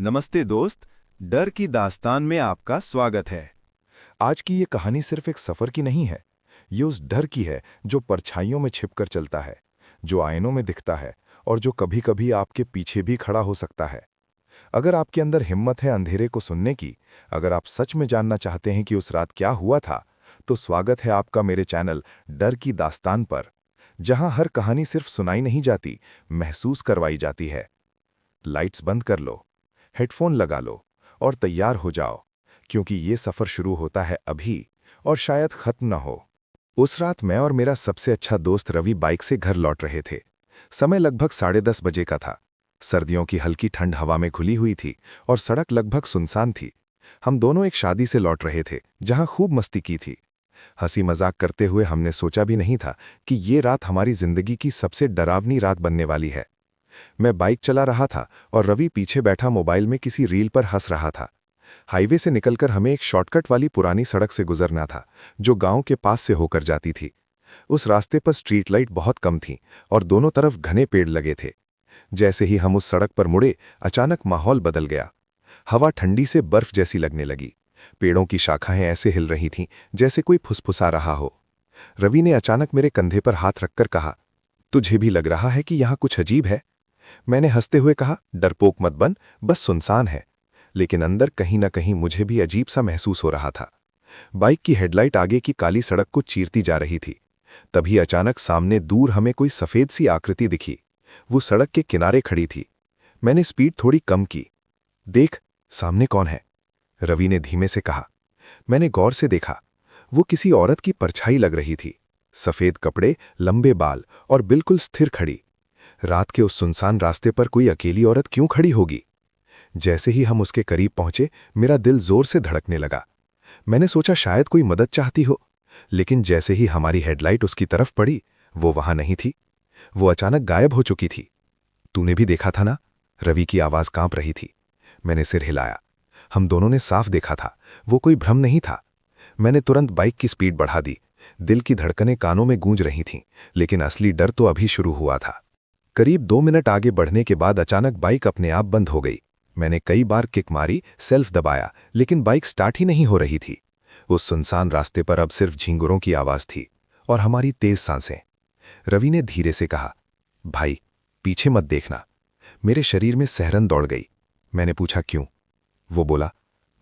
नमस्ते दोस्त। डर की दास्तान में आपका स्वागत है। आज की ये कहानी सिर्फ एक सफर की नहीं है। ये उस डर की है जो परछाइयों में छिपकर चलता है, जो आईनों में दिखता है और जो कभी-कभी आपके पीछे भी खड़ा हो सकता है। अगर आपके अंदर हिम्मत है अंधेरे को सुनने की, अगर आप सच में जानना चाहते हैं कि उस रात क्या हुआ था, तो स्वागत है आपका मेरे चैनल डर की दास्तान पर, जहां हर कहानी सिर्फ सुनाई नहीं जाती, महसूस करवाई जाती है। लाइट्स बंद कर लो, हेडफोन लगा लो और तैयार हो जाओ, क्योंकि ये सफर शुरू होता है अभी और शायद खत्म न हो। उस रात मैं और मेरा सबसे अच्छा दोस्त रवि बाइक से घर लौट रहे थे। समय लगभग 10:30 बजे का था। सर्दियों की हल्की ठंड हवा में घुली हुई थी और सड़क लगभग सुनसान थी। हम दोनों एक शादी से लौट रहे थे जहां खूब मस्ती की थी। हंसी मजाक करते हुए हमने सोचा भी नहीं था कि ये रात हमारी जिंदगी की सबसे डरावनी रात बनने वाली है। मैं बाइक चला रहा था और रवि पीछे बैठा मोबाइल में किसी रील पर हंस रहा था। हाईवे से निकलकर हमें एक शॉर्टकट वाली पुरानी सड़क से गुजरना था, जो गांव के पास से होकर जाती थी। उस रास्ते पर स्ट्रीट लाइट बहुत कम थी और दोनों तरफ घने पेड़ लगे थे। जैसे ही हम उस सड़क पर मुड़े, अचानक माहौल बदल गया। हवा ठंडी से बर्फ जैसी लगने लगी। पेड़ों की शाखाएं ऐसे हिल रही थीं जैसे कोई फुसफुसा रहा हो। रवि ने अचानक मेरे कंधे पर हाथ रखकर कहा, तुझे भी लग रहा है कि यहाँ कुछ अजीब है? मैंने हंसते हुए कहा, डरपोक मत बन, बस सुनसान है। लेकिन अंदर कहीं न कहीं मुझे भी अजीब सा महसूस हो रहा था। बाइक की हेडलाइट आगे की काली सड़क को चीरती जा रही थी। तभी अचानक सामने दूर हमें कोई सफेद सी आकृति दिखी। वो सड़क के किनारे खड़ी थी। मैंने स्पीड थोड़ी कम की। देख, सामने कौन है? रवि ने धीमे से कहा। मैंने गौर से देखा। वो किसी औरत की परछाई लग रही थी। सफेद कपड़े, लंबे बाल और बिल्कुल स्थिर खड़ी। रात के उस सुनसान रास्ते पर कोई अकेली औरत क्यों खड़ी होगी? जैसे ही हम उसके करीब पहुंचे, मेरा दिल जोर से धड़कने लगा। मैंने सोचा शायद कोई मदद चाहती हो, लेकिन जैसे ही हमारी हेडलाइट उसकी तरफ पड़ी, वो वहां नहीं थी। वो अचानक गायब हो चुकी थी। तूने भी देखा था ना? रवि की आवाज कांप रही थी। मैंने सिर हिलाया। हम दोनों ने साफ देखा था, वो कोई भ्रम नहीं था। मैंने तुरंत बाइक की स्पीड बढ़ा दी। दिल की धड़कनें कानों में गूंज रही थीं, लेकिन असली डर तो अभी शुरू हुआ था। करीब 2 मिनट आगे बढ़ने के बाद अचानक बाइक अपने आप बंद हो गई। मैंने कई बार किक मारी, सेल्फ दबाया, लेकिन बाइक स्टार्ट ही नहीं हो रही थी। उस सुनसान रास्ते पर अब सिर्फ झींगुरों की आवाज थी और हमारी तेज सांसें। रवि ने धीरे से कहा, भाई, पीछे मत देखना। मेरे शरीर में सिहरन दौड़ गई। मैंने पूछा, क्यों? वो बोला,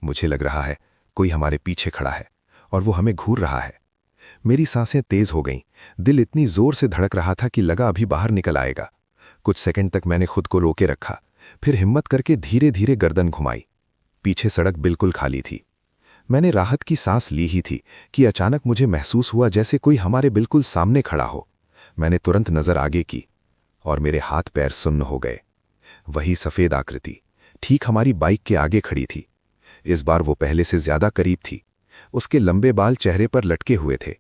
मुझे लग रहा है कोई हमारे पीछे खड़ा है और वो हमें घूर रहा है। मेरी सांसें तेज हो गईं। दिल इतनी जोर से धड़क रहा था कि लगा अभी बाहर निकल आएगा। कुछ सेकंड तक मैंने खुद को रोके रखा, फिर हिम्मत करके धीरे धीरे गर्दन घुमाई। पीछे सड़क बिल्कुल खाली थी। मैंने राहत की सांस ली ही थी कि अचानक मुझे महसूस हुआ जैसे कोई हमारे बिल्कुल सामने खड़ा हो। मैंने तुरंत नजर आगे की और मेरे हाथ पैर सुन्न हो गए। वही सफेद आकृति ठीक हमारी बाइक के आगे खड़ी थी। इस बार वो पहले से ज्यादा करीब थी। उसके लंबे बाल चेहरे पर लटके हुए थे।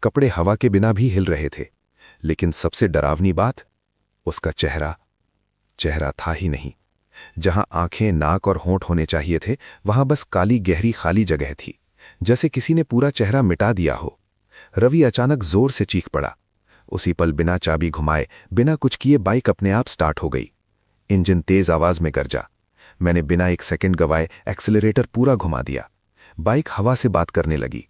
कपड़े हवा के बिना भी हिल रहे थे। लेकिन सबसे डरावनी बात, उसका चेहरा था ही नहीं। जहां आंखें, नाक और होंठ होने चाहिए थे, वहां बस काली गहरी खाली जगह थी, जैसे किसी ने पूरा चेहरा मिटा दिया हो। रवि अचानक जोर से चीख पड़ा। उसी पल बिना चाबी घुमाए, बिना कुछ किए बाइक अपने आप स्टार्ट हो गई। इंजन तेज आवाज में गरजा। मैंने बिना एक सेकंड गवाए एक्सीलरेटर पूरा घुमा दिया। बाइक हवा से बात करने लगी।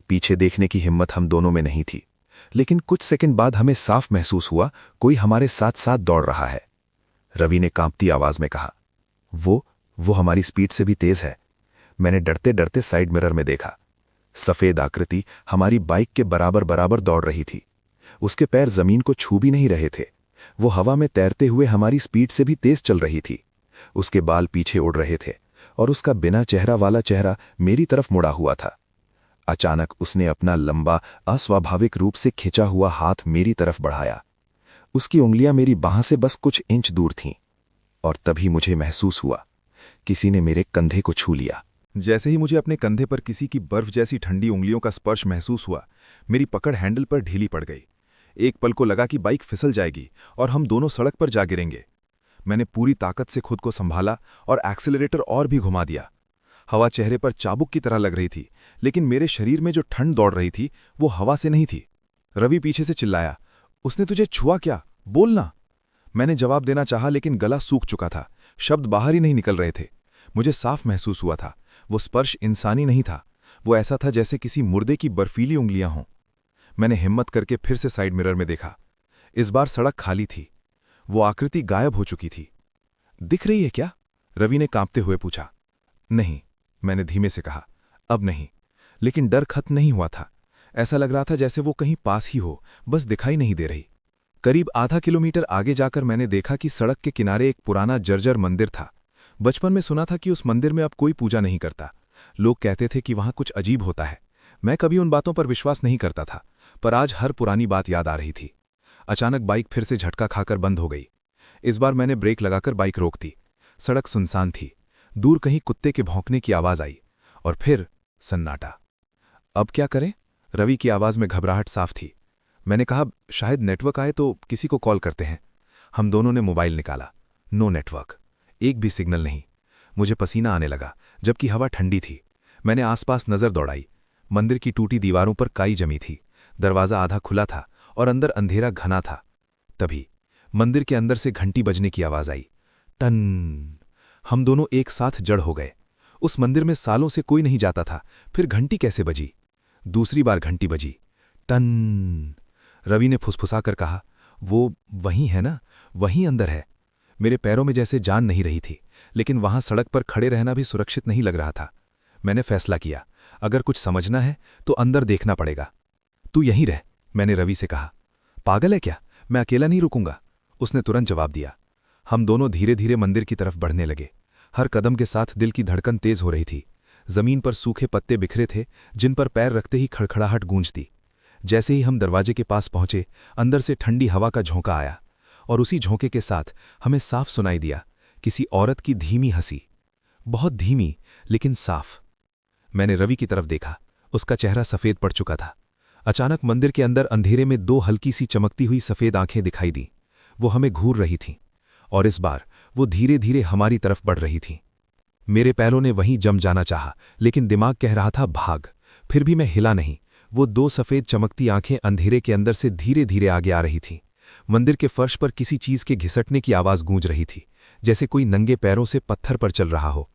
पीछे देखने की हिम्मत हम दोनों में नहीं थी, लेकिन कुछ सेकंड बाद हमें साफ महसूस हुआ कोई हमारे साथ साथ दौड़ रहा है। रवि ने कांपती आवाज में कहा, वो हमारी स्पीड से भी तेज है। मैंने डरते डरते साइड मिरर में देखा। सफेद आकृति हमारी बाइक के बराबर बराबर दौड़ रही थी। उसके पैर जमीन को छू भी नहीं रहे थे। वो हवा में तैरते हुए हमारी स्पीड से भी तेज चल रही थी। उसके बाल पीछे उड़ रहे थे और उसका बिना चेहरा वाला चेहरा मेरी तरफ मुड़ा हुआ था। अचानक उसने अपना लंबा, अस्वाभाविक रूप से खिंचा हुआ हाथ मेरी तरफ बढ़ाया। उसकी उंगलियां मेरी बाह से बस कुछ इंच दूर थीं, और तभी मुझे महसूस हुआ किसी ने मेरे कंधे को छू लिया। जैसे ही मुझे अपने कंधे पर किसी की बर्फ जैसी ठंडी उंगलियों का स्पर्श महसूस हुआ, मेरी पकड़ हैंडल पर ढीली पड़ गई। एक पल को लगा कि बाइक फिसल जाएगी और हम दोनों सड़क पर जा गिरेंगे। मैंने पूरी ताकत से खुद को संभाला और एक्सीलरेटर और भी घुमा दिया। हवा चेहरे पर चाबुक की तरह लग रही थी, लेकिन मेरे शरीर में जो ठंड दौड़ रही थी वो हवा से नहीं थी। रवि पीछे से चिल्लाया, उसने तुझे छुआ क्या? बोलना। मैंने जवाब देना चाहा, लेकिन गला सूख चुका था। शब्द बाहर ही नहीं निकल रहे थे। मुझे साफ महसूस हुआ था, वो स्पर्श इंसानी नहीं था। वो ऐसा था जैसे किसी मुर्दे की बर्फीली उंगलियां हों। मैंने हिम्मत करके फिर से साइड मिरर में देखा। इस बार सड़क खाली थी। वो आकृति गायब हो चुकी थी। दिख रही है क्या? रवि ने कांपते हुए पूछा। नहीं, मैंने धीमे से कहा, अब नहीं। लेकिन डर खत्म नहीं हुआ था। ऐसा लग रहा था जैसे वो कहीं पास ही हो, बस दिखाई नहीं दे रही। करीब आधा किलोमीटर आगे जाकर मैंने देखा कि सड़क के किनारे एक पुराना जर्जर मंदिर था। बचपन में सुना था कि उस मंदिर में अब कोई पूजा नहीं करता। लोग कहते थे कि वहां कुछ अजीब होता है। मैं कभी उन बातों पर विश्वास नहीं करता था, पर आज हर पुरानी बात याद आ रही थी। अचानक बाइक फिर से झटका खाकर बंद हो गई। इस बार मैंने ब्रेक लगाकर बाइक रोक दी। सड़क सुनसान थी। दूर कहीं कुत्ते के भौंकने की आवाज आई और फिर सन्नाटा। अब क्या करें? रवि की आवाज में घबराहट साफ थी। मैंने कहा, शायद नेटवर्क आए तो किसी को कॉल करते हैं। हम दोनों ने मोबाइल निकाला। नो नेटवर्क, एक भी सिग्नल नहीं। मुझे पसीना आने लगा, जबकि हवा ठंडी थी। मैंने आसपास नजर दौड़ाई। मंदिर की टूटी दीवारों पर काई जमी थी। दरवाजा आधा खुला था और अंदर अंधेरा घना था। तभी मंदिर के अंदर से घंटी बजने की आवाज आई। टन। हम दोनों एक साथ जड़ हो गए। उस मंदिर में सालों से कोई नहीं जाता था, फिर घंटी कैसे बजी? दूसरी बार घंटी बजी। टन। रवि ने फुसफुसाकर कहा, वो वहीं है ना, वहीं अंदर है। मेरे पैरों में जैसे जान नहीं रही थी, लेकिन वहां सड़क पर खड़े रहना भी सुरक्षित नहीं लग रहा था। मैंने फैसला किया, अगर कुछ समझना है तो अंदर देखना पड़ेगा। तू यहीं रह, मैंने रवि से कहा। पागल है क्या? मैं अकेला नहीं रुकूंगा, उसने तुरंत जवाब दिया। हम दोनों धीरे धीरे मंदिर की तरफ बढ़ने लगे। हर कदम के साथ दिल की धड़कन तेज हो रही थी। जमीन पर सूखे पत्ते बिखरे थे, जिन पर पैर रखते ही खड़खड़ाहट गूंजती। जैसे ही हम दरवाजे के पास पहुंचे, अंदर से ठंडी हवा का झोंका आया, और उसी झोंके के साथ हमें साफ सुनाई दिया किसी औरत की धीमी हंसी। बहुत धीमी, लेकिन साफ। मैंने रवि की तरफ देखा। उसका चेहरा सफेद पड़ चुका था। अचानक मंदिर के अंदर अंधेरे में दो हल्की सी चमकती हुई सफेद आंखें दिखाई दी। वो हमें घूर रही थीं, और इस बार वो धीरे धीरे हमारी तरफ बढ़ रही थीं। मेरे पैरों ने वहीं जम जाना चाहा, लेकिन दिमाग कह रहा था भाग। फिर भी मैं हिला नहीं। वो दो सफेद चमकती आंखें अंधेरे के अंदर से धीरे धीरे आगे आ रही थीं। मंदिर के फर्श पर किसी चीज के घिसटने की आवाज गूंज रही थी, जैसे कोई नंगे पैरों से पत्थर पर चल रहा हो।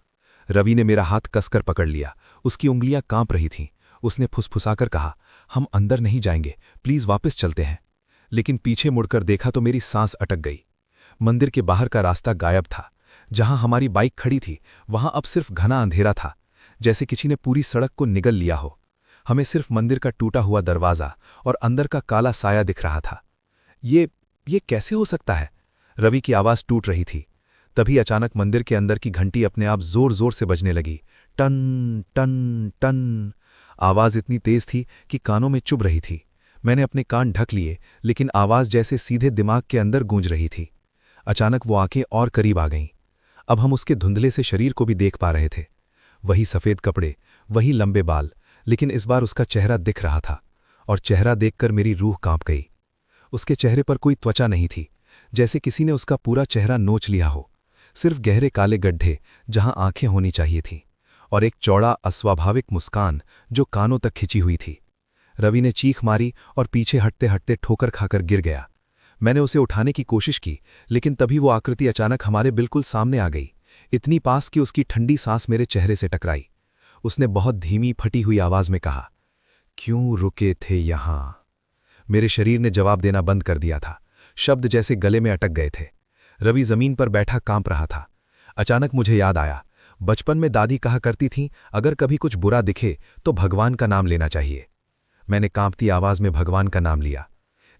रवि ने मेरा हाथ कसकर पकड़ लिया। उसकी उंगलियां कांप रही थीं। उसने फुसफुसाकर कहा, हम अंदर नहीं जाएंगे, प्लीज वापस चलते हैं। लेकिन पीछे मुड़कर देखा तो मेरी सांस अटक गई। मंदिर के बाहर का रास्ता गायब था। जहां हमारी बाइक खड़ी थी, वहां अब सिर्फ घना अंधेरा था, जैसे किसी ने पूरी सड़क को निगल लिया हो। हमें सिर्फ मंदिर का टूटा हुआ दरवाजा और अंदर का काला साया दिख रहा था। ये कैसे हो सकता है? रवि की आवाज टूट रही थी। तभी अचानक मंदिर के अंदर की घंटी अपने आप जोर जोर से बजने लगी। टन टन टन। आवाज इतनी तेज थी कि कानों में चुभ रही थी। मैंने अपने कान ढक लिए, लेकिन आवाज जैसे सीधे दिमाग के अंदर गूंज रही थी। अचानक वो आंखें और करीब आ गईं। अब हम उसके धुंधले से शरीर को भी देख पा रहे थे। वही सफेद कपड़े, वही लंबे बाल, लेकिन इस बार उसका चेहरा दिख रहा था, और चेहरा देखकर मेरी रूह कांप गई। उसके चेहरे पर कोई त्वचा नहीं थी, जैसे किसी ने उसका पूरा चेहरा नोच लिया हो। सिर्फ गहरे काले गड्ढे जहां आंखें होनी चाहिए थीं, और एक चौड़ा अस्वाभाविक मुस्कान जो कानों तक खिंची हुई थी। रवि ने चीख मारी और पीछे हटते हटते ठोकर खाकर गिर गया। मैंने उसे उठाने की कोशिश की, लेकिन तभी वो आकृति अचानक हमारे बिल्कुल सामने आ गई, इतनी पास कि उसकी ठंडी सांस मेरे चेहरे से टकराई। उसने बहुत धीमी फटी हुई आवाज में कहा, क्यों रुके थे यहां? मेरे शरीर ने जवाब देना बंद कर दिया था। शब्द जैसे गले में अटक गए थे। रवि जमीन पर बैठा कांप रहा था। अचानक मुझे याद आया, बचपन में दादी कहा करती थीं, अगर कभी कुछ बुरा दिखे तो भगवान का नाम लेना चाहिए। मैंने कांपती आवाज में भगवान का नाम लिया।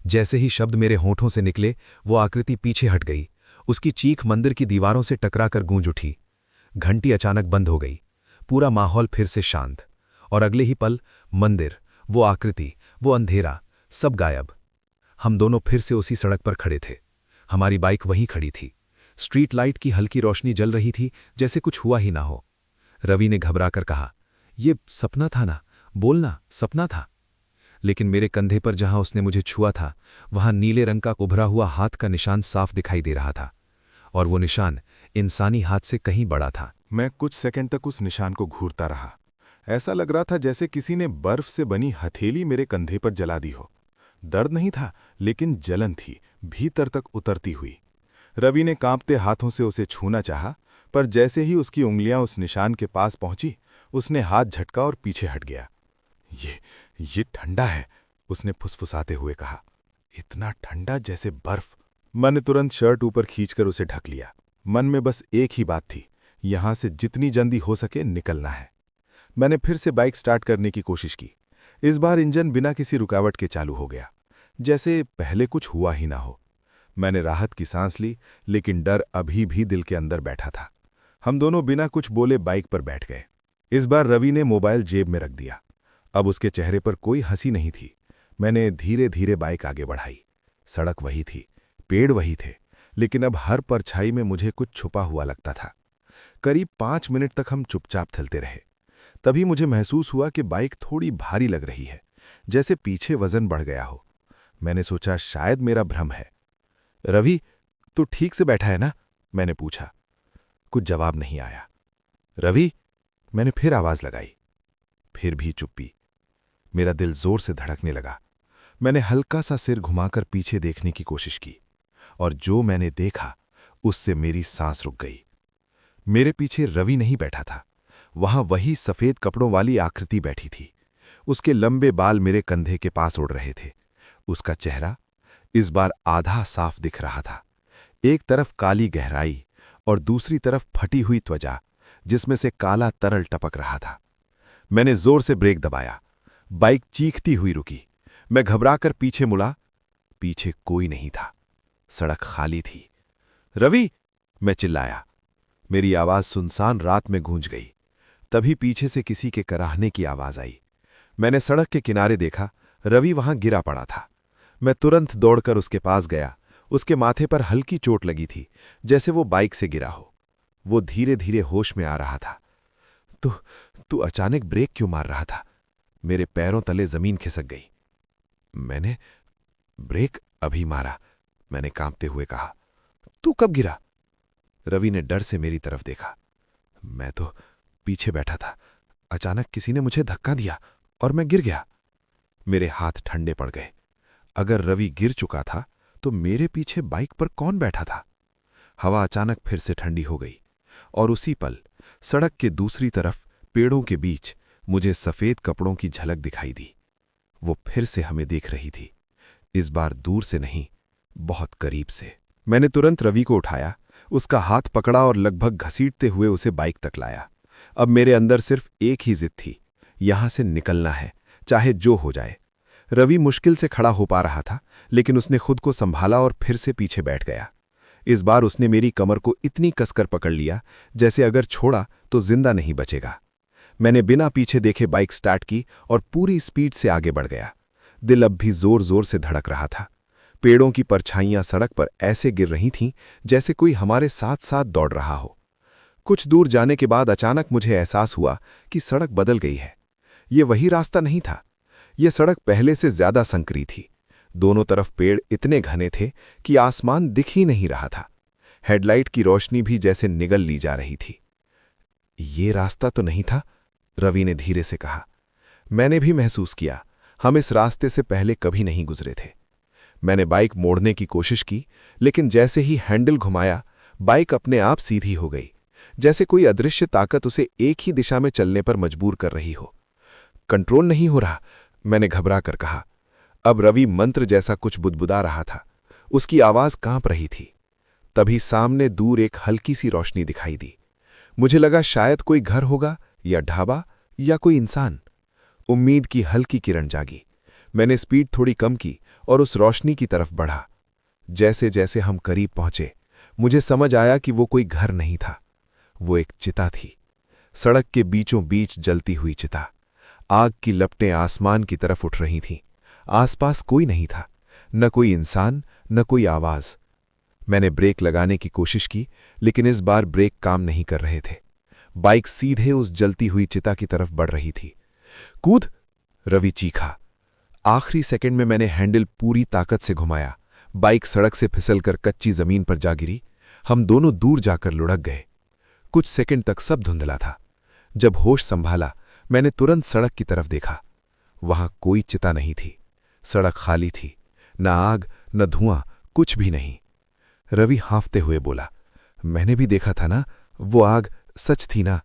जैसे ही शब्द मेरे होठों से निकले, वो आकृति पीछे हट गई। उसकी चीख मंदिर की दीवारों से टकराकर गूंज उठी। घंटी अचानक बंद हो गई। पूरा माहौल फिर से शांत, और अगले ही पल मंदिर, वो आकृति, वो अंधेरा, सब गायब। हम दोनों फिर से उसी सड़क पर खड़े थे। हमारी बाइक वहीं खड़ी थी। स्ट्रीट लाइट की हल्की रोशनी जल रही थी, जैसे कुछ हुआ ही ना हो। रवि ने घबराकर कहा, ये सपना था ना, बोलना, सपना था। लेकिन मेरे कंधे पर जहां उसने मुझे छुआ था, वहां नीले रंग का उभरा हुआ हाथ का निशान साफ दिखाई दे रहा था, और वो निशान इंसानी हाथ से कहीं बड़ा था। मैं कुछ सेकंड तक उस निशान को घूरता रहा। ऐसा लग रहा था जैसे किसी ने बर्फ से बनी हथेली मेरे कंधे पर जला दी हो। दर्द नहीं था, लेकिन जलन थी, भीतर तक उतरती हुई। रवि ने कांपते हाथों से उसे छूना चाहा, पर जैसे ही उसकी उंगलियां उस निशान के पास पहुंची, उसने हाथ झटका और पीछे हट गया। ये ठंडा है, उसने फुसफुसाते हुए कहा। इतना ठंडा जैसे बर्फ। मैंने तुरंत शर्ट ऊपर खींचकर उसे ढक लिया। मन में बस एक ही बात थी, यहां से जितनी जल्दी हो सके निकलना है। मैंने फिर से बाइक स्टार्ट करने की कोशिश की। इस बार इंजन बिना किसी रुकावट के चालू हो गया, जैसे पहले कुछ हुआ ही ना हो। मैंने राहत की सांस ली, लेकिन डर अभी भी दिल के अंदर बैठा था। हम दोनों बिना कुछ बोले बाइक पर बैठ गए। इस बार रवि ने मोबाइल जेब में रख दिया। अब उसके चेहरे पर कोई हंसी नहीं थी। मैंने धीरे धीरे बाइक आगे बढ़ाई। सड़क वही थी, पेड़ वही थे, लेकिन अब हर परछाई में मुझे कुछ छुपा हुआ लगता था। करीब 5 मिनट तक हम चुपचाप चलते रहे। तभी मुझे महसूस हुआ कि बाइक थोड़ी भारी लग रही है, जैसे पीछे वजन बढ़ गया हो। मैंने सोचा शायद मेरा भ्रम है। रवि, तू ठीक से बैठा है ना? मैंने पूछा। कुछ जवाब नहीं आया। रवि, मैंने फिर आवाज लगाई। फिर भी चुप्पी। मेरा दिल जोर से धड़कने लगा। मैंने हल्का सा सिर घुमाकर पीछे देखने की कोशिश की, और जो मैंने देखा उससे मेरी सांस रुक गई। मेरे पीछे रवि नहीं बैठा था, वहां वही सफेद कपड़ों वाली आकृति बैठी थी। उसके लंबे बाल मेरे कंधे के पास उड़ रहे थे। उसका चेहरा इस बार आधा साफ दिख रहा था। एक तरफ काली गहराई और दूसरी तरफ फटी हुई त्वचा, जिसमें से काला तरल टपक रहा था। मैंने जोर से ब्रेक दबाया। बाइक चीखती हुई रुकी। मैं घबराकर पीछे मुड़ा। पीछे कोई नहीं था, सड़क खाली थी। रवि, मैं चिल्लाया। मेरी आवाज सुनसान रात में गूंज गई। तभी पीछे से किसी के कराहने की आवाज आई। मैंने सड़क के किनारे देखा, रवि वहां गिरा पड़ा था। मैं तुरंत दौड़कर उसके पास गया। उसके माथे पर हल्की चोट लगी थी, जैसे वो बाइक से गिरा हो। वो धीरे धीरे होश में आ रहा था। तू अचानक ब्रेक क्यों मार रहा था? मेरे पैरों तले जमीन खिसक गई। मैंने ब्रेक अभी मारा, मैंने कांपते हुए कहा। तू कब गिरा? रवि ने डर से मेरी तरफ देखा। मैं तो पीछे बैठा था, अचानक किसी ने मुझे धक्का दिया और मैं गिर गया। मेरे हाथ ठंडे पड़ गए। अगर रवि गिर चुका था तो मेरे पीछे बाइक पर कौन बैठा था? हवा अचानक फिर से ठंडी हो गई, और उसी पल सड़क के दूसरी तरफ पेड़ों के बीच मुझे सफेद कपड़ों की झलक दिखाई दी। वो फिर से हमें देख रही थी, इस बार दूर से नहीं, बहुत करीब से। मैंने तुरंत रवि को उठाया, उसका हाथ पकड़ा और लगभग घसीटते हुए उसे बाइक तक लाया। अब मेरे अंदर सिर्फ एक ही जिद थी, यहां से निकलना है, चाहे जो हो जाए। रवि मुश्किल से खड़ा हो पा रहा था, लेकिन उसने खुद को संभाला और फिर से पीछे बैठ गया। इस बार उसने मेरी कमर को इतनी कसकर पकड़ लिया जैसे अगर छोड़ा तो जिंदा नहीं बचेगा। मैंने बिना पीछे देखे बाइक स्टार्ट की और पूरी स्पीड से आगे बढ़ गया। दिल अब भी जोर जोर से धड़क रहा था। पेड़ों की परछाइयां सड़क पर ऐसे गिर रही थीं जैसे कोई हमारे साथ साथ दौड़ रहा हो। कुछ दूर जाने के बाद अचानक मुझे एहसास हुआ कि सड़क बदल गई है। ये वही रास्ता नहीं था। ये सड़क पहले से ज्यादा संकरी थी। दोनों तरफ पेड़ इतने घने थे कि आसमान दिख ही नहीं रहा था। हेडलाइट की रोशनी भी जैसे निगल ली जा रही थी। ये रास्ता तो नहीं था, रवि ने धीरे से कहा। मैंने भी महसूस किया, हम इस रास्ते से पहले कभी नहीं गुजरे थे। मैंने बाइक मोड़ने की कोशिश की, लेकिन जैसे ही हैंडल घुमाया, बाइक अपने आप सीधी हो गई, जैसे कोई अदृश्य ताकत उसे एक ही दिशा में चलने पर मजबूर कर रही हो। कंट्रोल नहीं हो रहा, मैंने घबरा कर कहा। अब रवि मंत्र जैसा कुछ बुदबुदा रहा था, उसकी आवाज कांप रही थी। तभी सामने दूर एक हल्की सी रोशनी दिखाई दी। मुझे लगा शायद कोई घर होगा, या ढाबा, या कोई इंसान। उम्मीद की हल्की किरण जागी। मैंने स्पीड थोड़ी कम की और उस रोशनी की तरफ बढ़ा। जैसे जैसे हम करीब पहुंचे, मुझे समझ आया कि वो कोई घर नहीं था, वो एक चिता थी। सड़क के बीचों बीच जलती हुई चिता। आग की लपटें आसमान की तरफ उठ रही थीं। आसपास कोई नहीं था, न कोई इंसान, न कोई आवाज। मैंने ब्रेक लगाने की कोशिश की, लेकिन इस बार ब्रेक काम नहीं कर रहे थे। बाइक सीधे उस जलती हुई चिता की तरफ बढ़ रही थी। कूद! रवि चीखा। आखिरी सेकंड में मैंने हैंडल पूरी ताकत से घुमाया। बाइक सड़क से फिसलकर कच्ची जमीन पर जा गिरी। हम दोनों दूर जाकर लुढ़क गए। कुछ सेकंड तक सब धुंधला था। जब होश संभाला, मैंने तुरंत सड़क की तरफ देखा। वहां कोई चिता नहीं थी। सड़क खाली थी, न आग, न धुआं, कुछ भी नहीं। रवि हाँफते हुए बोला, मैंने भी देखा था ना, वो आग सच थी ना?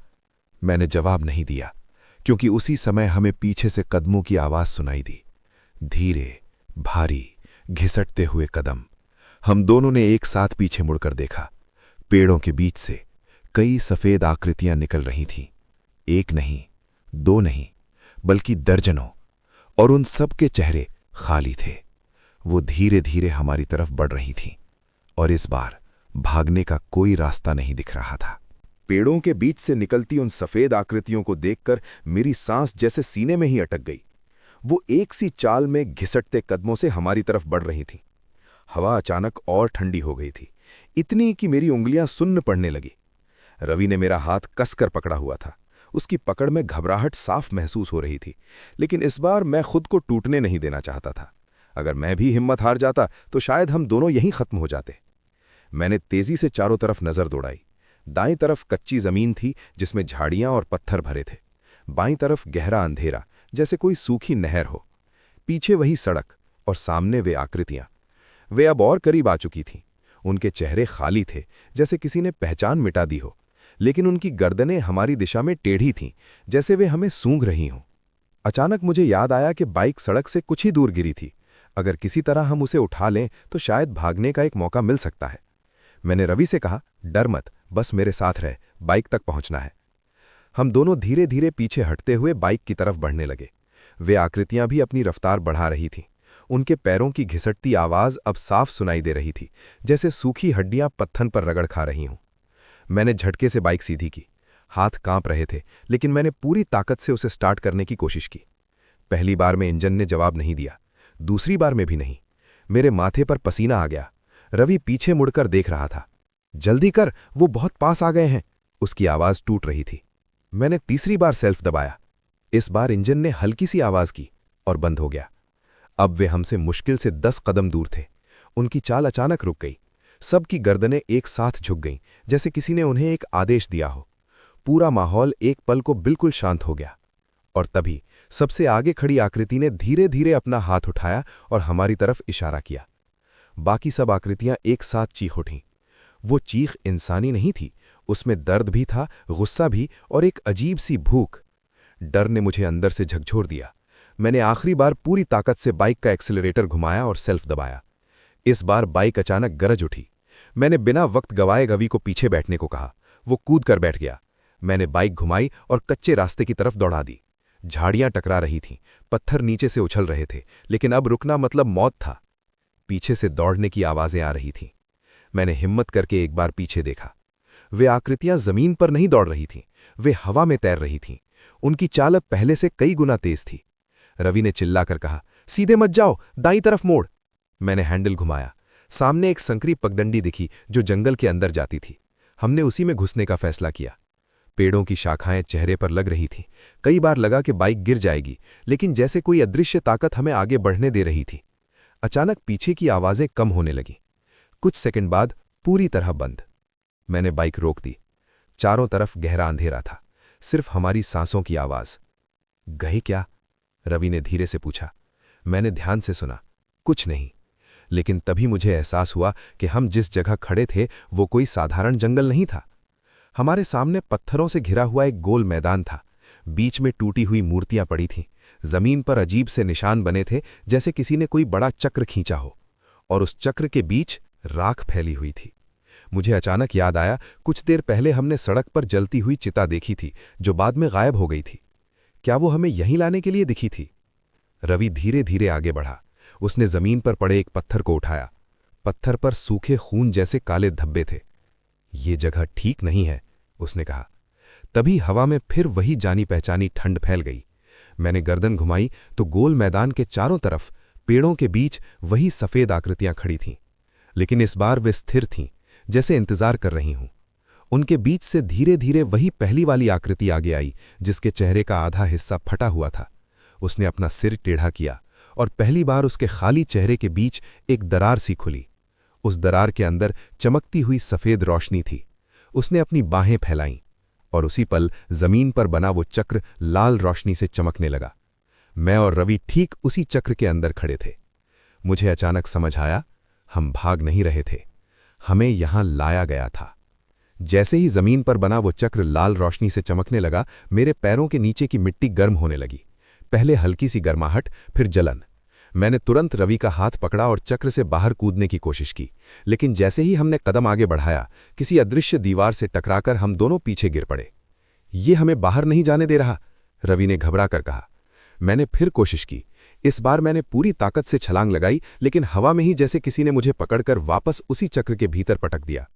मैंने जवाब नहीं दिया, क्योंकि उसी समय हमें पीछे से कदमों की आवाज सुनाई दी। धीरे, भारी, घिसटते हुए कदम। हम दोनों ने एक साथ पीछे मुड़कर देखा। पेड़ों के बीच से कई सफेद आकृतियां निकल रही थीं। एक नहीं, दो नहीं, बल्कि दर्जनों, और उन सब के चेहरे खाली थे। वो धीरे धीरे हमारी तरफ बढ़ रही थीं, और इस बार भागने का कोई रास्ता नहीं दिख रहा था। पेड़ों के बीच से निकलती उन सफेद आकृतियों को देखकर मेरी सांस जैसे सीने में ही अटक गई। वो एक सी चाल में घिसटते कदमों से हमारी तरफ बढ़ रही थीं। हवा अचानक और ठंडी हो गई थी, इतनी कि मेरी उंगलियां सुन्न पड़ने लगी। रवि ने मेरा हाथ कसकर पकड़ा हुआ था। उसकी पकड़ में घबराहट साफ महसूस हो रही थी, लेकिन इस बार मैं खुद को टूटने नहीं देना चाहता था। अगर मैं भी हिम्मत हार जाता तो शायद हम दोनों यहीं खत्म हो जाते। मैंने तेजी से चारों तरफ नजर दौड़ाई। दाईं तरफ कच्ची जमीन थी जिसमें झाड़ियां और पत्थर भरे थे। बाईं तरफ गहरा अंधेरा, जैसे कोई सूखी नहर हो। पीछे वही सड़क, और सामने वे आकृतियां। वे अब और करीब आ चुकी थीं। उनके चेहरे खाली थे, जैसे किसी ने पहचान मिटा दी हो, लेकिन उनकी गर्दनें हमारी दिशा में टेढ़ी थीं, जैसे वे हमें सूंघ रही हों। अचानक मुझे याद आया कि बाइक सड़क से कुछ ही दूर गिरी थी। अगर किसी तरह हम उसे उठा लें तो शायद भागने का एक मौका मिल सकता है। मैंने रवि से कहा, डर मत, बस मेरे साथ रह, बाइक तक पहुंचना है। हम दोनों धीरे धीरे पीछे हटते हुए बाइक की तरफ बढ़ने लगे। वे आकृतियां भी अपनी रफ्तार बढ़ा रही थीं। उनके पैरों की घिसटती आवाज अब साफ सुनाई दे रही थी, जैसे सूखी हड्डियां पत्थर पर रगड़ खा रही हों। मैंने झटके से बाइक सीधी की। हाथ कांप रहे थे, लेकिन मैंने पूरी ताकत से उसे स्टार्ट करने की कोशिश की। पहली बार में इंजन ने जवाब नहीं दिया, दूसरी बार में भी नहीं। मेरे माथे पर पसीना आ गया। रवि पीछे मुड़कर देख रहा था। जल्दी कर, वो बहुत पास आ गए हैं, उसकी आवाज टूट रही थी। मैंने तीसरी बार सेल्फ दबाया। इस बार इंजन ने हल्की सी आवाज की और बंद हो गया। अब वे हमसे मुश्किल से 10 कदम दूर थे। उनकी चाल अचानक रुक गई। सबकी गर्दनें एक साथ झुक गईं, जैसे किसी ने उन्हें एक आदेश दिया हो। पूरा माहौल एक पल को बिल्कुल शांत हो गया, और तभी सबसे आगे खड़ी आकृति ने धीरे धीरे अपना हाथ उठाया और हमारी तरफ इशारा किया। बाकी सब आकृतियां एक साथ चीख उठीं। वो चीख इंसानी नहीं थी, उसमें दर्द भी था, गुस्सा भी, और एक अजीब सी भूख। डर ने मुझे अंदर से झकझोर दिया। मैंने आखिरी बार पूरी ताकत से बाइक का एक्सीलरेटर घुमाया और सेल्फ दबाया। इस बार बाइक अचानक गरज उठी। मैंने बिना वक्त गवाए रवि को पीछे बैठने को कहा। वो कूद कर बैठ गया। मैंने बाइक घुमाई और कच्चे रास्ते की तरफ दौड़ा दी। झाड़ियां टकरा रही थीं, पत्थर नीचे से उछल रहे थे, लेकिन अब रुकना मतलब मौत था। पीछे से दौड़ने की आवाजें आ रही थीं। मैंने हिम्मत करके एक बार पीछे देखा। वे आकृतियां जमीन पर नहीं दौड़ रही थीं, वे हवा में तैर रही थीं। उनकी चाल अब पहले से कई गुना तेज थी। रवि ने चिल्लाकर कहा, सीधे मत जाओ, दाईं तरफ मोड़। मैंने हैंडल घुमाया। सामने एक संकरी पगडंडी दिखी जो जंगल के अंदर जाती थी। हमने उसी में घुसने का फैसला किया। पेड़ों की शाखाएं चेहरे पर लग रही थीं। कई बार लगा कि बाइक गिर जाएगी, लेकिन जैसे कोई अदृश्य ताकत हमें आगे बढ़ने दे रही थी। अचानक पीछे की आवाजें कम होने लगीं। कुछ सेकंड बाद पूरी तरह बंद। मैंने बाइक रोक दी। चारों तरफ गहरा अंधेरा था, सिर्फ हमारी सांसों की आवाज। गए क्या? रवि ने धीरे से पूछा। मैंने ध्यान से सुना, कुछ नहीं। लेकिन तभी मुझे एहसास हुआ कि हम जिस जगह खड़े थे वो कोई साधारण जंगल नहीं था। हमारे सामने पत्थरों से घिरा हुआ एक गोल मैदान था। बीच में टूटी हुई मूर्तियां पड़ी थीं। जमीन पर अजीब से निशान बने थे, जैसे किसी ने कोई बड़ा चक्र खींचा हो, और उस चक्र के बीच राख फैली हुई थी। मुझे अचानक याद आया, कुछ देर पहले हमने सड़क पर जलती हुई चिता देखी थी, जो बाद में गायब हो गई थी। क्या वो हमें यहीं लाने के लिए दिखी थी? रवि धीरे धीरे आगे बढ़ा। उसने जमीन पर पड़े एक पत्थर को उठाया। पत्थर पर सूखे खून जैसे काले धब्बे थे। ये जगह ठीक नहीं है, उसने कहा। तभी हवा में फिर वही जानी पहचानी ठंड फैल गई। मैंने गर्दन घुमाई तो गोल मैदान के चारों तरफ पेड़ों के बीच वही सफेद आकृतियां खड़ी थीं, लेकिन इस बार वे स्थिर थीं, जैसे इंतजार कर रही हूं। उनके बीच से धीरे धीरे वही पहली वाली आकृति आगे आई, जिसके चेहरे का आधा हिस्सा फटा हुआ था। उसने अपना सिर टेढ़ा किया और पहली बार उसके खाली चेहरे के बीच एक दरार सी खुली। उस दरार के अंदर चमकती हुई सफेद रोशनी थी। उसने अपनी बाहें फैलाईं और उसी पल जमीन पर बना वो चक्र लाल रोशनी से चमकने लगा। मैं और रवि ठीक उसी चक्र के अंदर खड़े थे। मुझे अचानक समझ आया, हम भाग नहीं रहे थे, हमें यहां लाया गया था। जैसे ही जमीन पर बना वो चक्र लाल रोशनी से चमकने लगा, मेरे पैरों के नीचे की मिट्टी गर्म होने लगी। पहले हल्की सी गर्माहट, फिर जलन। मैंने तुरंत रवि का हाथ पकड़ा और चक्र से बाहर कूदने की कोशिश की, लेकिन जैसे ही हमने कदम आगे बढ़ाया, किसी अदृश्य दीवार से टकराकर हम दोनों पीछे गिर पड़े। ये हमें बाहर नहीं जाने दे रहा, रवि ने घबरा कर कहा। मैंने फिर कोशिश की। इस बार मैंने पूरी ताकत से छलांग लगाई, लेकिन हवा में ही जैसे किसी ने मुझे पकड़कर वापस उसी चक्र के भीतर पटक दिया।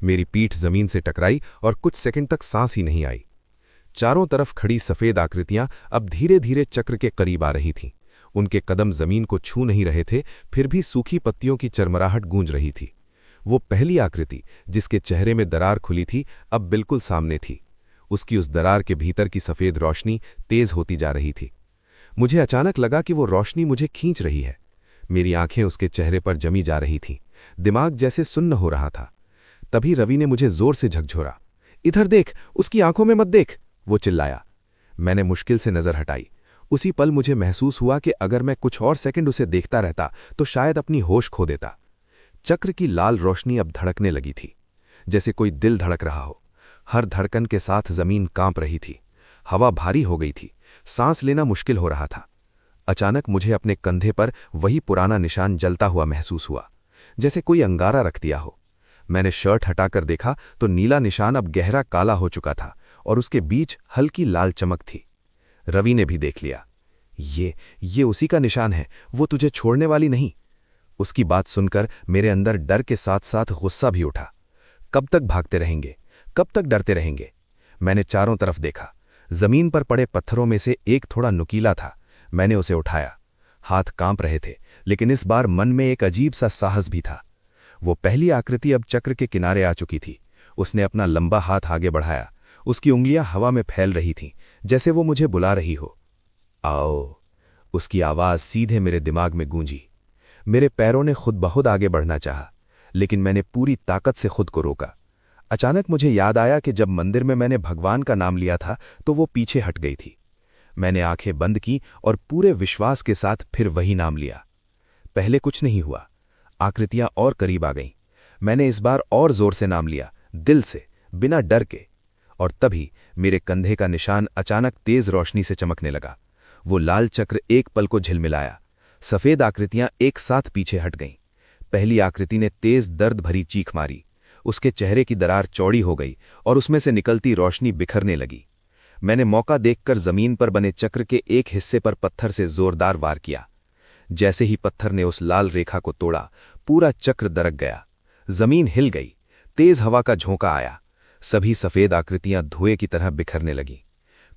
मेरी पीठ जमीन से टकराई और कुछ सेकंड तक सांस ही नहीं आई। चारों तरफ खड़ी सफेद आकृतियां अब धीरे धीरे चक्र के करीब आ रही थीं। उनके कदम जमीन को छू नहीं रहे थे, फिर भी सूखी पत्तियों की चरमराहट गूंज रही थी। वो पहली आकृति, जिसके चेहरे में दरार खुली थी, अब बिल्कुल सामने थी। उसकी उस दरार के भीतर की सफेद रोशनी तेज होती जा रही थी। मुझे अचानक लगा कि वो रोशनी मुझे खींच रही है। मेरी आंखें उसके चेहरे पर जमी जा रही थीं। दिमाग जैसे सुन्न हो रहा था। तभी रवि ने मुझे जोर से झकझोरा। इधर देख, उसकी आंखों में मत देख, वो चिल्लाया। मैंने मुश्किल से नजर हटाई। उसी पल मुझे महसूस हुआ कि अगर मैं कुछ और सेकंड उसे देखता रहता तो शायद अपनी होश खो देता। चक्र की लाल रोशनी अब धड़कने लगी थी, जैसे कोई दिल धड़क रहा हो। हर धड़कन के साथ जमीन कांप रही थी। हवा भारी हो गई थी, सांस लेना मुश्किल हो रहा था। अचानक मुझे अपने कंधे पर वही पुराना निशान जलता हुआ महसूस हुआ, जैसे कोई अंगारा रख दिया हो। मैंने शर्ट हटाकर देखा तो नीला निशान अब गहरा काला हो चुका था और उसके बीच हल्की लाल चमक थी। रवि ने भी देख लिया। ये उसी का निशान है, वो तुझे छोड़ने वाली नहीं। उसकी बात सुनकर मेरे अंदर डर के साथ साथ गुस्सा भी उठा। कब तक भागते रहेंगे, कब तक डरते रहेंगे? मैंने चारों तरफ देखा। जमीन पर पड़े पत्थरों में से एक थोड़ा नुकीला था। मैंने उसे उठाया। हाथ कांप रहे थे, लेकिन इस बार मन में एक अजीब सा साहस भी था। वो पहली आकृति अब चक्र के किनारे आ चुकी थी। उसने अपना लंबा हाथ आगे बढ़ाया। उसकी उंगलियां हवा में फैल रही थीं, जैसे वो मुझे बुला रही हो। आओ, उसकी आवाज सीधे मेरे दिमाग में गूंजी। मेरे पैरों ने खुद बहुत आगे बढ़ना चाहा, लेकिन मैंने पूरी ताकत से खुद को रोका। अचानक मुझे याद आया कि जब मंदिर में मैंने भगवान का नाम लिया था तो वो पीछे हट गई थी। मैंने आंखें बंद की और पूरे विश्वास के साथ फिर वही नाम लिया। पहले कुछ नहीं हुआ। आकृतियां और करीब आ गईं। मैंने इस बार और जोर से नाम लिया, दिल से, बिना डर के। और तभी मेरे कंधे का निशान अचानक तेज रोशनी से चमकने लगा। वो लाल चक्र एक पल को झिलमिलाया। सफेद आकृतियां एक साथ पीछे हट गईं। पहली आकृति ने तेज दर्द भरी चीख मारी। उसके चेहरे की दरार चौड़ी हो गई और उसमें से निकलती रोशनी बिखरने लगी। मैंने मौका देखकर जमीन पर बने चक्र के एक हिस्से पर पत्थर से जोरदार वार किया। जैसे ही पत्थर ने उस लाल रेखा को तोड़ा, पूरा चक्र दरक गया। जमीन हिल गई। तेज हवा का झोंका आया। सभी सफेद आकृतियां धुएं की तरह बिखरने लगीं।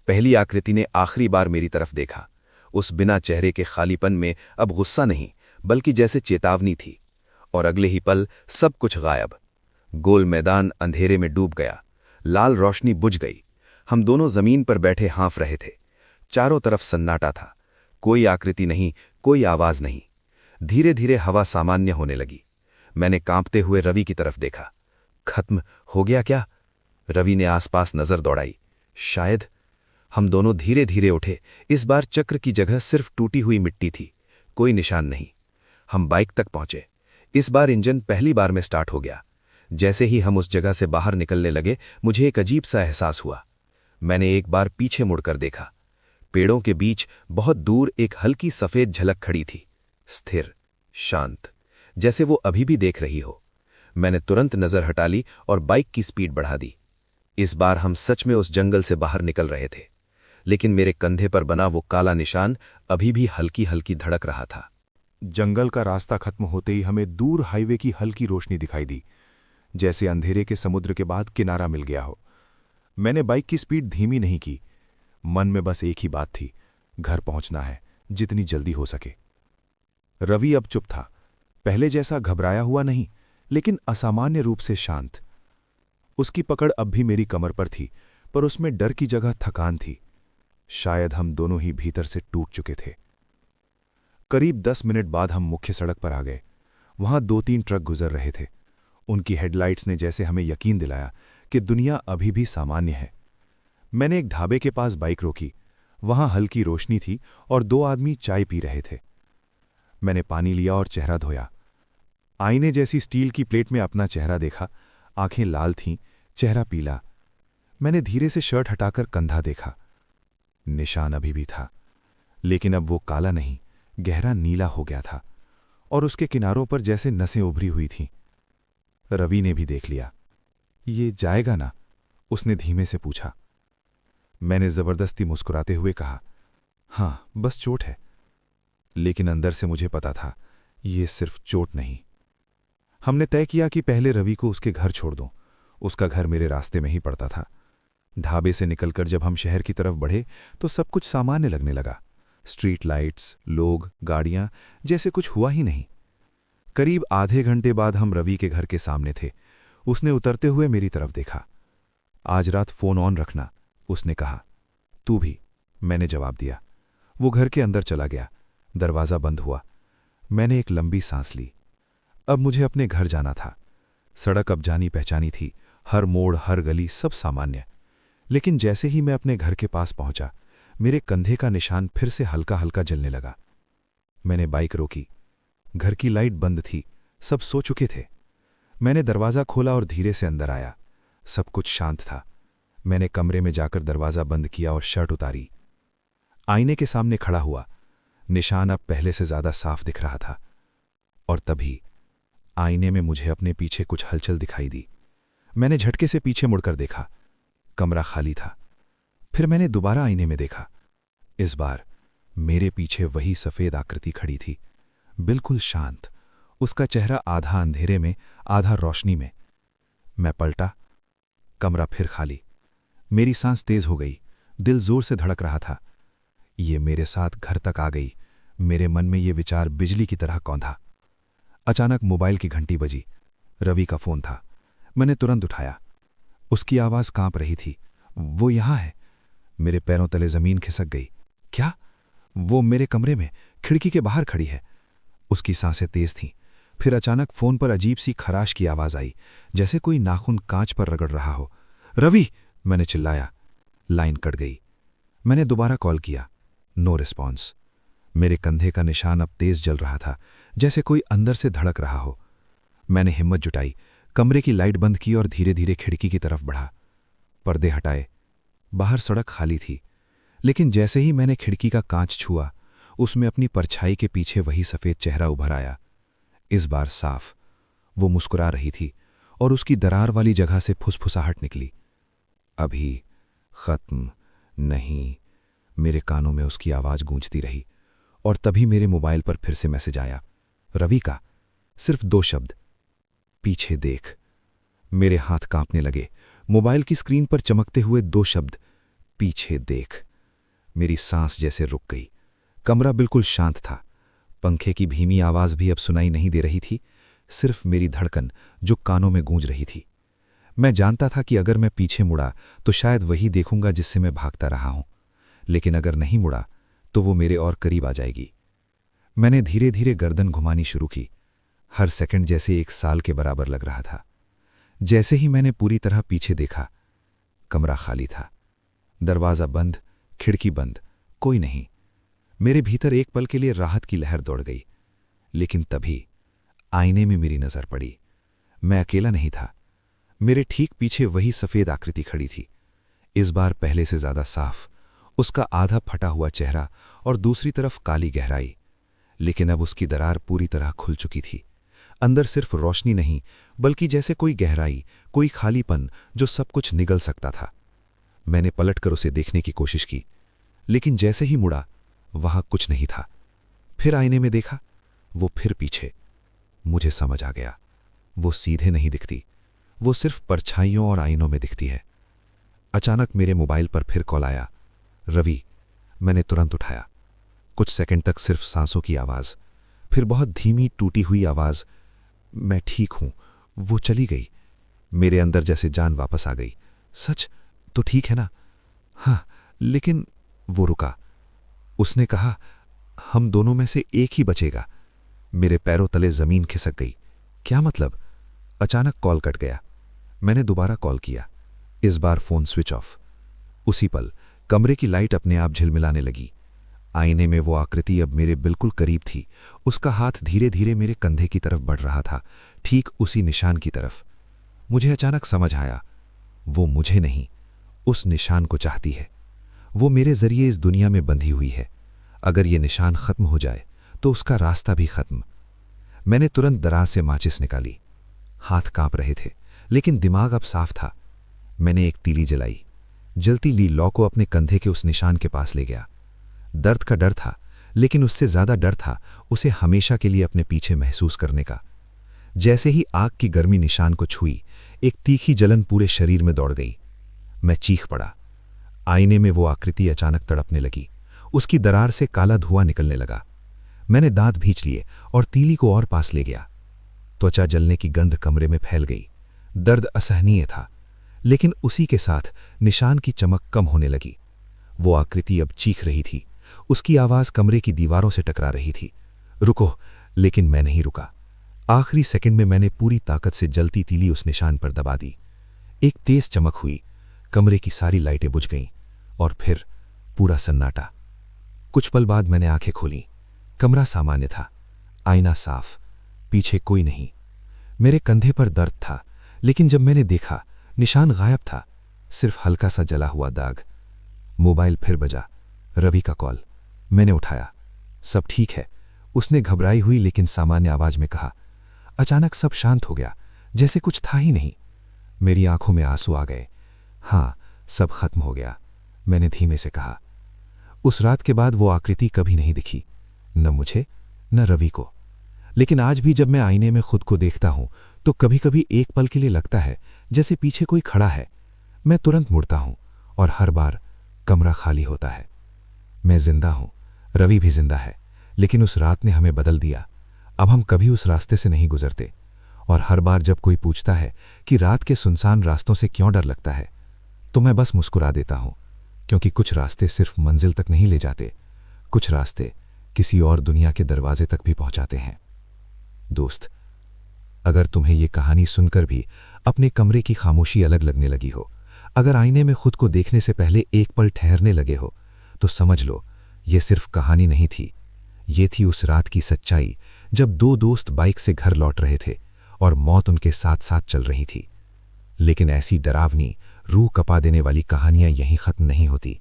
पहली आकृति ने आखिरी बार मेरी तरफ देखा। उस बिना चेहरे के खालीपन में अब गुस्सा नहीं, बल्कि जैसे चेतावनी थी। और अगले ही पल सब कुछ गायब। गोल मैदान अंधेरे में डूब गया। लाल रोशनी बुझ गई। हम दोनों जमीन पर बैठे हाँफ रहे थे। चारों तरफ सन्नाटा था। कोई आकृति नहीं, कोई आवाज नहीं। धीरे धीरे हवा सामान्य होने लगी। मैंने कांपते हुए रवि की तरफ देखा। खत्म हो गया क्या? रवि ने आसपास नजर दौड़ाई। शायद। हम दोनों धीरे धीरे उठे। इस बार चक्र की जगह सिर्फ टूटी हुई मिट्टी थी, कोई निशान नहीं। हम बाइक तक पहुंचे। इस बार इंजन पहली बार में स्टार्ट हो गया। जैसे ही हम उस जगह से बाहर निकलने लगे, मुझे एक अजीब सा एहसास हुआ। मैंने एक बार पीछे मुड़कर देखा। पेड़ों के बीच बहुत दूर एक हल्की सफेद झलक खड़ी थी, स्थिर, शांत, जैसे वो अभी भी देख रही हो। मैंने तुरंत नजर हटा ली और बाइक की स्पीड बढ़ा दी। इस बार हम सच में उस जंगल से बाहर निकल रहे थे, लेकिन मेरे कंधे पर बना वो काला निशान अभी भी हल्की हल्की धड़क रहा था। जंगल का रास्ता खत्म होते ही हमें दूर हाईवे की हल्की रोशनी दिखाई दी, जैसे अंधेरे के समुद्र के बाद किनारा मिल गया हो। मैंने बाइक की स्पीड धीमी नहीं की। मन में बस एक ही बात थी, घर पहुंचना है, जितनी जल्दी हो सके। रवि अब चुप था, पहले जैसा घबराया हुआ नहीं, लेकिन असामान्य रूप से शांत। उसकी पकड़ अब भी मेरी कमर पर थी, पर उसमें डर की जगह थकान थी। शायद हम दोनों ही भीतर से टूट चुके थे। करीब 10 मिनट बाद हम मुख्य सड़क पर आ गए। वहां 2-3 ट्रक गुजर रहे थे। उनकी हेडलाइट्स ने जैसे हमें यकीन दिलाया कि दुनिया अभी भी सामान्य है। मैंने एक ढाबे के पास बाइक रोकी। वहां हल्की रोशनी थी और 2 आदमी चाय पी रहे थे। मैंने पानी लिया और चेहरा धोया। आईने जैसी स्टील की प्लेट में अपना चेहरा देखा। आंखें लाल थीं, चेहरा पीला। मैंने धीरे से शर्ट हटाकर कंधा देखा। निशान अभी भी था, लेकिन अब वो काला नहीं, गहरा नीला हो गया था और उसके किनारों पर जैसे नसें उभरी हुई थीं। रवि ने भी देख लिया। ये जाएगा ना? उसने धीमे से पूछा। मैंने जबरदस्ती मुस्कुराते हुए कहा, हाँ, बस चोट है। लेकिन अंदर से मुझे पता था, ये सिर्फ चोट नहीं। हमने तय किया कि पहले रवि को उसके घर छोड़ दूं। उसका घर मेरे रास्ते में ही पड़ता था। ढाबे से निकलकर जब हम शहर की तरफ बढ़े तो सब कुछ सामान्य लगने लगा। स्ट्रीट लाइट्स, लोग, गाड़ियां, जैसे कुछ हुआ ही नहीं। करीब आधे घंटे बाद हम रवि के घर के सामने थे। उसने उतरते हुए मेरी तरफ देखा। आज रात फोन ऑन रखना, उसने कहा। तू भी, मैंने जवाब दिया। वो घर के अंदर चला गया। दरवाज़ा बंद हुआ। मैंने एक लंबी सांस ली। अब मुझे अपने घर जाना था। सड़क अब जानी पहचानी थी, हर मोड़, हर गली, सब सामान्य। लेकिन जैसे ही मैं अपने घर के पास पहुंचा, मेरे कंधे का निशान फिर से हल्का हल्का जलने लगा। मैंने बाइक रोकी। घर की लाइट बंद थी, सब सो चुके थे। मैंने दरवाज़ा खोला और धीरे से अंदर आया। सब कुछ शांत था। मैंने कमरे में जाकर दरवाज़ा बंद किया और शर्ट उतारी। आईने के सामने खड़ा हुआ। निशान अब पहले से ज्यादा साफ दिख रहा था। और तभी आईने में मुझे अपने पीछे कुछ हलचल दिखाई दी। मैंने झटके से पीछे मुड़कर देखा। कमरा खाली था। फिर मैंने दोबारा आईने में देखा। इस बार मेरे पीछे वही सफेद आकृति खड़ी थी, बिल्कुल शांत। उसका चेहरा आधा अंधेरे में, आधा रोशनी में। मैं पलटा। कमरा फिर खाली। मेरी सांस तेज हो गई। दिल जोर से धड़क रहा था। ये मेरे साथ घर तक आ गई। मेरे मन में ये विचार बिजली की तरह कौंधा। अचानक मोबाइल की घंटी बजी। रवि का फोन था। मैंने तुरंत उठाया। उसकी आवाज कांप रही थी। वो यहां है। मेरे पैरों तले जमीन खिसक गई। क्या? वो मेरे कमरे में, खिड़की के बाहर खड़ी है। उसकी सांसें तेज थीं। फिर अचानक फोन पर अजीब सी खराश की आवाज आई, जैसे कोई नाखून कांच पर रगड़ रहा हो। रवि! मैंने चिल्लाया। लाइन कट गई। मैंने दोबारा कॉल किया। No response. मेरे कंधे का निशान अब तेज जल रहा था, जैसे कोई अंदर से धड़क रहा हो। मैंने हिम्मत जुटाई, कमरे की लाइट बंद की और धीरे धीरे खिड़की की तरफ बढ़ा। पर्दे हटाए। बाहर सड़क खाली थी, लेकिन जैसे ही मैंने खिड़की का कांच छुआ, उसमें अपनी परछाई के पीछे वही सफेद चेहरा उभर आया। इस बार साफ। वो मुस्कुरा रही थी और उसकी दरार वाली जगह से फुसफुसाहट निकली। अभी खत्म नहीं। मेरे कानों में उसकी आवाज गूंजती रही। और तभी मेरे मोबाइल पर फिर से मैसेज आया, रवि का। सिर्फ 2 शब्द, पीछे देख। मेरे हाथ कांपने लगे। मोबाइल की स्क्रीन पर चमकते हुए 2 शब्द, पीछे देख। मेरी सांस जैसे रुक गई। कमरा बिल्कुल शांत था। पंखे की धीमी आवाज भी अब सुनाई नहीं दे रही थी, सिर्फ मेरी धड़कन जो कानों में गूंज रही थी। मैं जानता था कि अगर मैं पीछे मुड़ा तो शायद वही देखूंगा जिससे मैं भागता रहा हूं, लेकिन अगर नहीं मुड़ा तो वो मेरे और करीब आ जाएगी। मैंने धीरे धीरे गर्दन घुमानी शुरू की। हर सेकंड जैसे 1 साल के बराबर लग रहा था। जैसे ही मैंने पूरी तरह पीछे देखा, कमरा खाली था। दरवाज़ा बंद, खिड़की बंद, कोई नहीं। मेरे भीतर एक पल के लिए राहत की लहर दौड़ गई। लेकिन तभी आईने में मेरी नज़र पड़ी। मैं अकेला नहीं था। मेरे ठीक पीछे वही सफ़ेद आकृति खड़ी थी, इस बार पहले से ज़्यादा साफ। उसका आधा फटा हुआ चेहरा और दूसरी तरफ काली गहराई। लेकिन अब उसकी दरार पूरी तरह खुल चुकी थी। अंदर सिर्फ रोशनी नहीं, बल्कि जैसे कोई गहराई, कोई खालीपन जो सब कुछ निगल सकता था। मैंने पलटकर उसे देखने की कोशिश की, लेकिन जैसे ही मुड़ा, वहां कुछ नहीं था। फिर आईने में देखा, वो फिर पीछे। मुझे समझ आ गया, वो सीधे नहीं दिखती, वो सिर्फ परछाइयों और आईनों में दिखती है। अचानक मेरे मोबाइल पर फिर कॉल आया, रवि। मैंने तुरंत उठाया। कुछ सेकंड तक सिर्फ सांसों की आवाज, फिर बहुत धीमी टूटी हुई आवाज, मैं ठीक हूं। वो चली गई। मेरे अंदर जैसे जान वापस आ गई। सच तो ठीक है ना? हाँ, लेकिन वो रुका। उसने कहा, हम दोनों में से एक ही बचेगा। मेरे पैरों तले जमीन खिसक गई। क्या मतलब? अचानक कॉल कट गया। मैंने दोबारा कॉल किया। इस बार फोन स्विच ऑफ। उसी पल कमरे की लाइट अपने आप झिलमिलाने लगी। आईने में वो आकृति अब मेरे बिल्कुल करीब थी। उसका हाथ धीरे धीरे मेरे कंधे की तरफ बढ़ रहा था, ठीक उसी निशान की तरफ। मुझे अचानक समझ आया, वो मुझे नहीं, उस निशान को चाहती है। वो मेरे जरिए इस दुनिया में बंधी हुई है। अगर ये निशान खत्म हो जाए तो उसका रास्ता भी खत्म। मैंने तुरंत दराज से माचिस निकाली। हाथ कांप रहे थे, लेकिन दिमाग अब साफ था। मैंने एक तीली जलाई। जलती ली लौ को अपने कंधे के उस निशान के पास ले गया। दर्द का डर था, लेकिन उससे ज्यादा डर था उसे हमेशा के लिए अपने पीछे महसूस करने का। जैसे ही आग की गर्मी निशान को छुई, एक तीखी जलन पूरे शरीर में दौड़ गई। मैं चीख पड़ा। आईने में वो आकृति अचानक तड़पने लगी। उसकी दरार से काला धुआं निकलने लगा। मैंने दांत भींच लिए और तीली को और पास ले गया। त्वचा जलने की गंध कमरे में फैल गई। दर्द असहनीय था, लेकिन उसी के साथ निशान की चमक कम होने लगी। वो आकृति अब चीख रही थी। उसकी आवाज कमरे की दीवारों से टकरा रही थी। रुको, लेकिन मैं नहीं रुका। आखिरी सेकंड में मैंने पूरी ताकत से जलती तीली उस निशान पर दबा दी। एक तेज चमक हुई। कमरे की सारी लाइटें बुझ गईं और फिर पूरा सन्नाटा। कुछ पल बाद मैंने आंखें खोलीं। कमरा सामान्य था, आईना साफ, पीछे कोई नहीं। मेरे कंधे पर दर्द था, लेकिन जब मैंने देखा, निशान गायब था, सिर्फ हल्का सा जला हुआ दाग। मोबाइल फिर बजा। रवि का कॉल। मैंने उठाया। सब ठीक है, उसने घबराई हुई लेकिन सामान्य आवाज में कहा। अचानक सब शांत हो गया, जैसे कुछ था ही नहीं। मेरी आंखों में आंसू आ गए। हाँ, सब खत्म हो गया, मैंने धीमे से कहा। उस रात के बाद वो आकृति कभी नहीं दिखी, न मुझे न रवि को। लेकिन आज भी जब मैं आईने में खुद को देखता हूं तो कभी कभी एक पल के लिए लगता है जैसे पीछे कोई खड़ा है। मैं तुरंत मुड़ता हूं और हर बार कमरा खाली होता है। मैं जिंदा हूं, रवि भी जिंदा है, लेकिन उस रात ने हमें बदल दिया। अब हम कभी उस रास्ते से नहीं गुजरते। और हर बार जब कोई पूछता है कि रात के सुनसान रास्तों से क्यों डर लगता है, तो मैं बस मुस्कुरा देता हूं, क्योंकि कुछ रास्ते सिर्फ मंजिल तक नहीं ले जाते, कुछ रास्ते किसी और दुनिया के दरवाजे तक भी पहुंचाते हैं। दोस्त, अगर तुम्हें ये कहानी सुनकर भी अपने कमरे की खामोशी अलग लगने लगी हो, अगर आईने में खुद को देखने से पहले एक पल ठहरने लगे हो, तो समझ लो ये सिर्फ कहानी नहीं थी। ये थी उस रात की सच्चाई जब दो दोस्त बाइक से घर लौट रहे थे और मौत उनके साथ साथ चल रही थी। लेकिन ऐसी डरावनी, रूह कपा देने वाली कहानियां यहीं खत्म नहीं होती।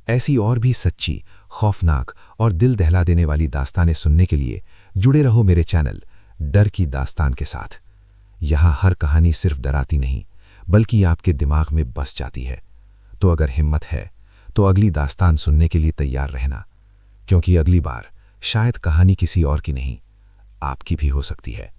ऐसी और भी सच्ची, खौफनाक और दिल दहला देने वाली दास्तानें सुनने के लिए जुड़े रहो मेरे चैनल डर की दास्तान के साथ। यहां हर कहानी सिर्फ डराती नहीं, बल्कि आपके दिमाग में बस जाती है। तो अगर हिम्मत है तो अगली दास्तान सुनने के लिए तैयार रहना, क्योंकि अगली बार शायद कहानी किसी और की नहीं, आपकी भी हो सकती है।